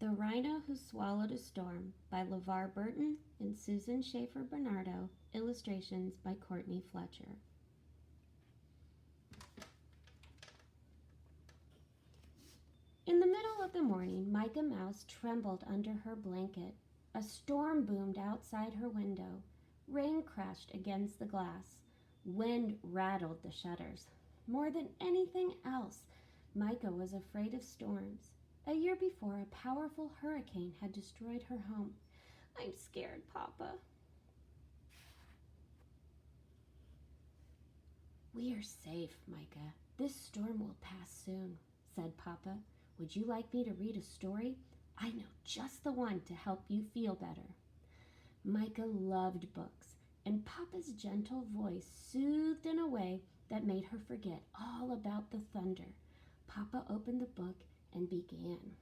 The Rhino Who Swallowed a Storm by LeVar Burton and Susan Schaefer Bernardo. Illustrations by Courtney Fletcher. In the middle of the morning, Micah Mouse trembled under her blanket. A storm boomed outside her window. Rain crashed against the glass. Wind rattled the shutters. More than anything else, Micah was afraid of storms. A year before, a powerful hurricane had destroyed her home. "I'm scared, Papa." "We are safe, Micah. This storm will pass soon," said Papa. "Would you like me to read a story? I know just the one to help you feel better." Micah loved books, and Papa's gentle voice soothed in a way that made her forget all about the thunder. Papa opened the book and began.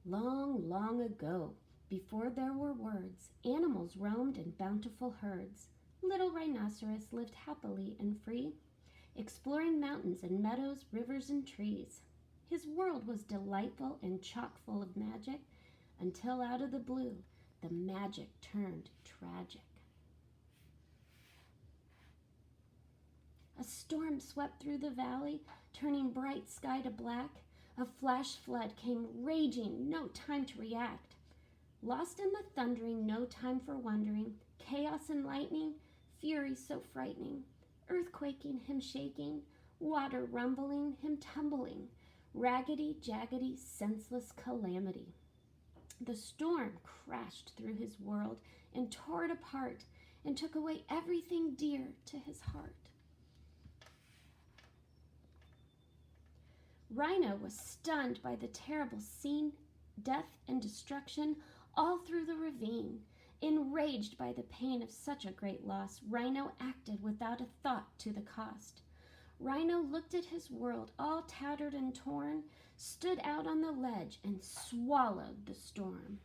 Long, long ago, before there were words, animals roamed in bountiful herds. Little Rhinoceros lived happily and free, exploring mountains and meadows, rivers and trees. His world was delightful and chock full of magic, until out of the blue, the magic turned tragic. A storm swept through the valley, turning bright sky to black. A flash flood came raging, no time to react. Lost in the thundering, no time for wondering. Chaos and lightning, fury so frightening. Earthquaking, him shaking. Water rumbling, him tumbling. Raggedy, jaggedy, senseless calamity. The storm crashed through his world and tore it apart and took away everything dear to his heart. Rhino was stunned by the terrible scene, death and destruction all through the ravine. Enraged by the pain of such a great loss, Rhino acted without a thought to the cost. Rhino looked at his world all tattered and torn, stood out on the ledge, and swallowed the storm.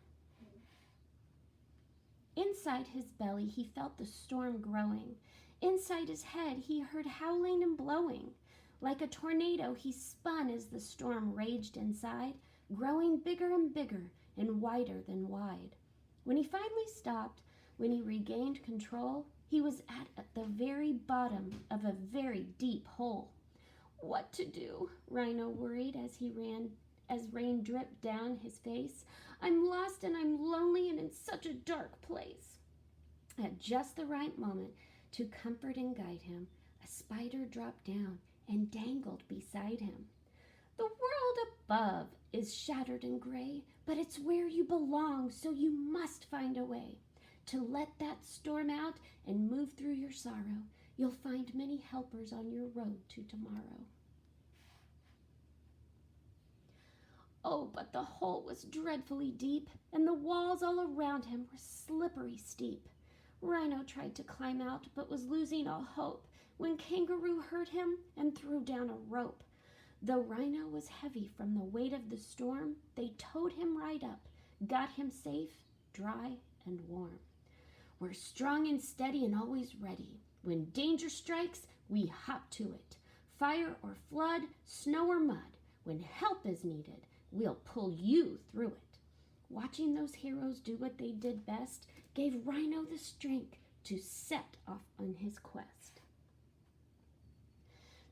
Inside his belly, he felt the storm growing. Inside his head, he heard howling and blowing. Like a tornado, he spun as the storm raged inside, growing bigger and bigger and wider than wide. When he finally stopped, when he regained control, he was at the very bottom of a very deep hole. What to do? Rhino worried as rain dripped down his face. "I'm lost and I'm lonely and in such a dark place." At just the right moment to comfort and guide him, a spider dropped down and dangled beside him. "The world above is shattered and gray, but it's where you belong, so you must find a way to let that storm out and move through your sorrow. You'll find many helpers on your road to tomorrow." Oh, but the hole was dreadfully deep, and the walls all around him were slippery steep. Rhino tried to climb out, but was losing all hope, when Kangaroo heard him and threw down a rope. Though Rhino was heavy from the weight of the storm, they towed him right up, got him safe, dry, and warm. "We're strong and steady and always ready. When danger strikes, we hop to it. Fire or flood, snow or mud, when help is needed, we'll pull you through it." Watching those heroes do what they did best gave Rhino the strength to set off on his quest.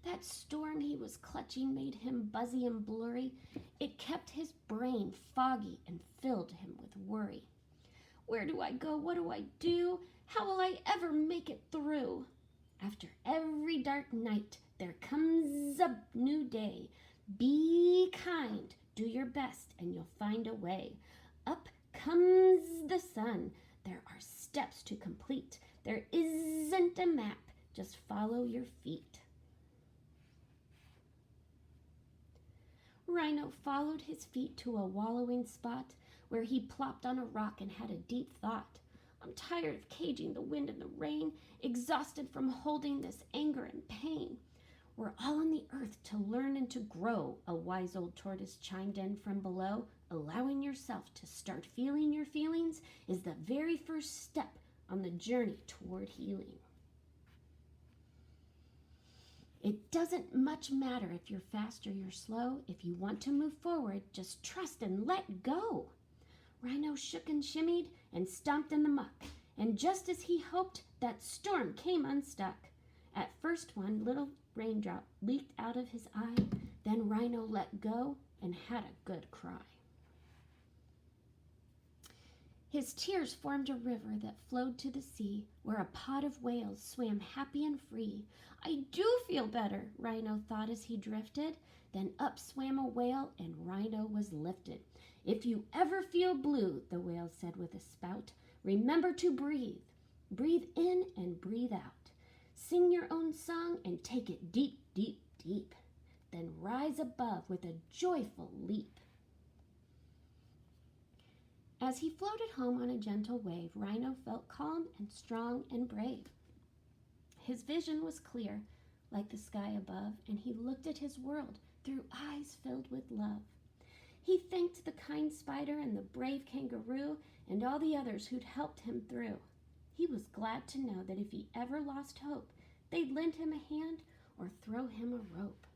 That storm he was clutching made him buzzy and blurry. It kept his brain foggy and filled him with worry. "Where do I go? What do I do? How will I ever make it through?" After every dark night, there comes a new day. Be kind, do your best, and you'll find a way. Up comes the sun. There are steps to complete. There isn't a map, just follow your feet. Rhino followed his feet to a wallowing spot where he plopped on a rock and had a deep thought. "I'm tired of caging the wind and the rain, exhausted from holding this anger and pain." "We're all on the earth to learn and to grow," a wise old tortoise chimed in from below. "Allowing yourself to start feeling your feelings is the very first step on the journey toward healing." It doesn't much matter if you're fast or you're slow. If you want to move forward, just trust and let go. Rhino shook and shimmied and stomped in the muck, and just as he hoped, that storm came unstuck. At first one little raindrop leaked out of his eye, then Rhino let go and had a good cry. His tears formed a river that flowed to the sea, where a pod of whales swam happy and free. I do feel better, Rhino thought as he drifted. Then up swam a whale, and Rhino was lifted. If you ever feel blue, the whale said with a spout, remember to breathe. Breathe in and breathe out. Sing your own song and take it deep, deep, deep. Then rise above with a joyful leap. As he floated home on a gentle wave, Rhino felt calm and strong and brave. His vision was clear, like the sky above, and he looked at his world through eyes filled with love. He thanked the kind spider and the brave kangaroo and all the others who'd helped him through. He was glad to know that if he ever lost hope, they'd lend him a hand or throw him a rope.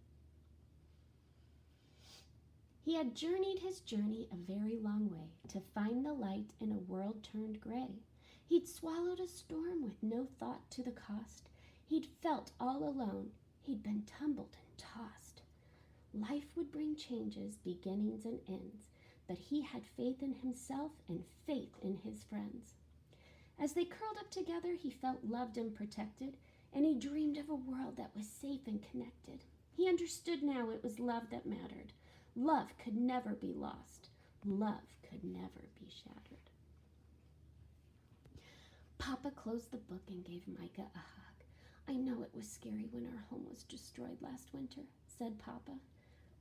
He had journeyed his journey a very long way to find the light in a world turned gray. He'd swallowed a storm with no thought to the cost. He'd felt all alone. He'd been tumbled and tossed. Life would bring changes, beginnings and ends, but he had faith in himself and faith in his friends. As they curled up together, he felt loved and protected, and he dreamed of a world that was safe and connected. He understood now it was love that mattered. Love could never be lost. Love could never be shattered. Papa closed the book and gave Micah a hug. I know it was scary when our home was destroyed last winter, said Papa.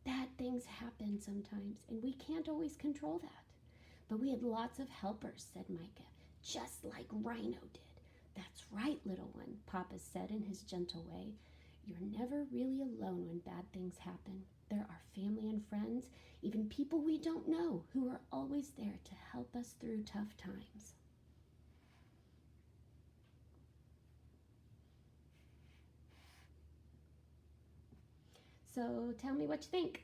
Bad things happen sometimes, and we can't always control that. But we had lots of helpers, said Micah, just like Rhino did. That's right, little one, Papa said in his gentle way. You're never really alone when bad things happen. There are family and friends, even people we don't know, who are always there to help us through tough times. So tell me what you think.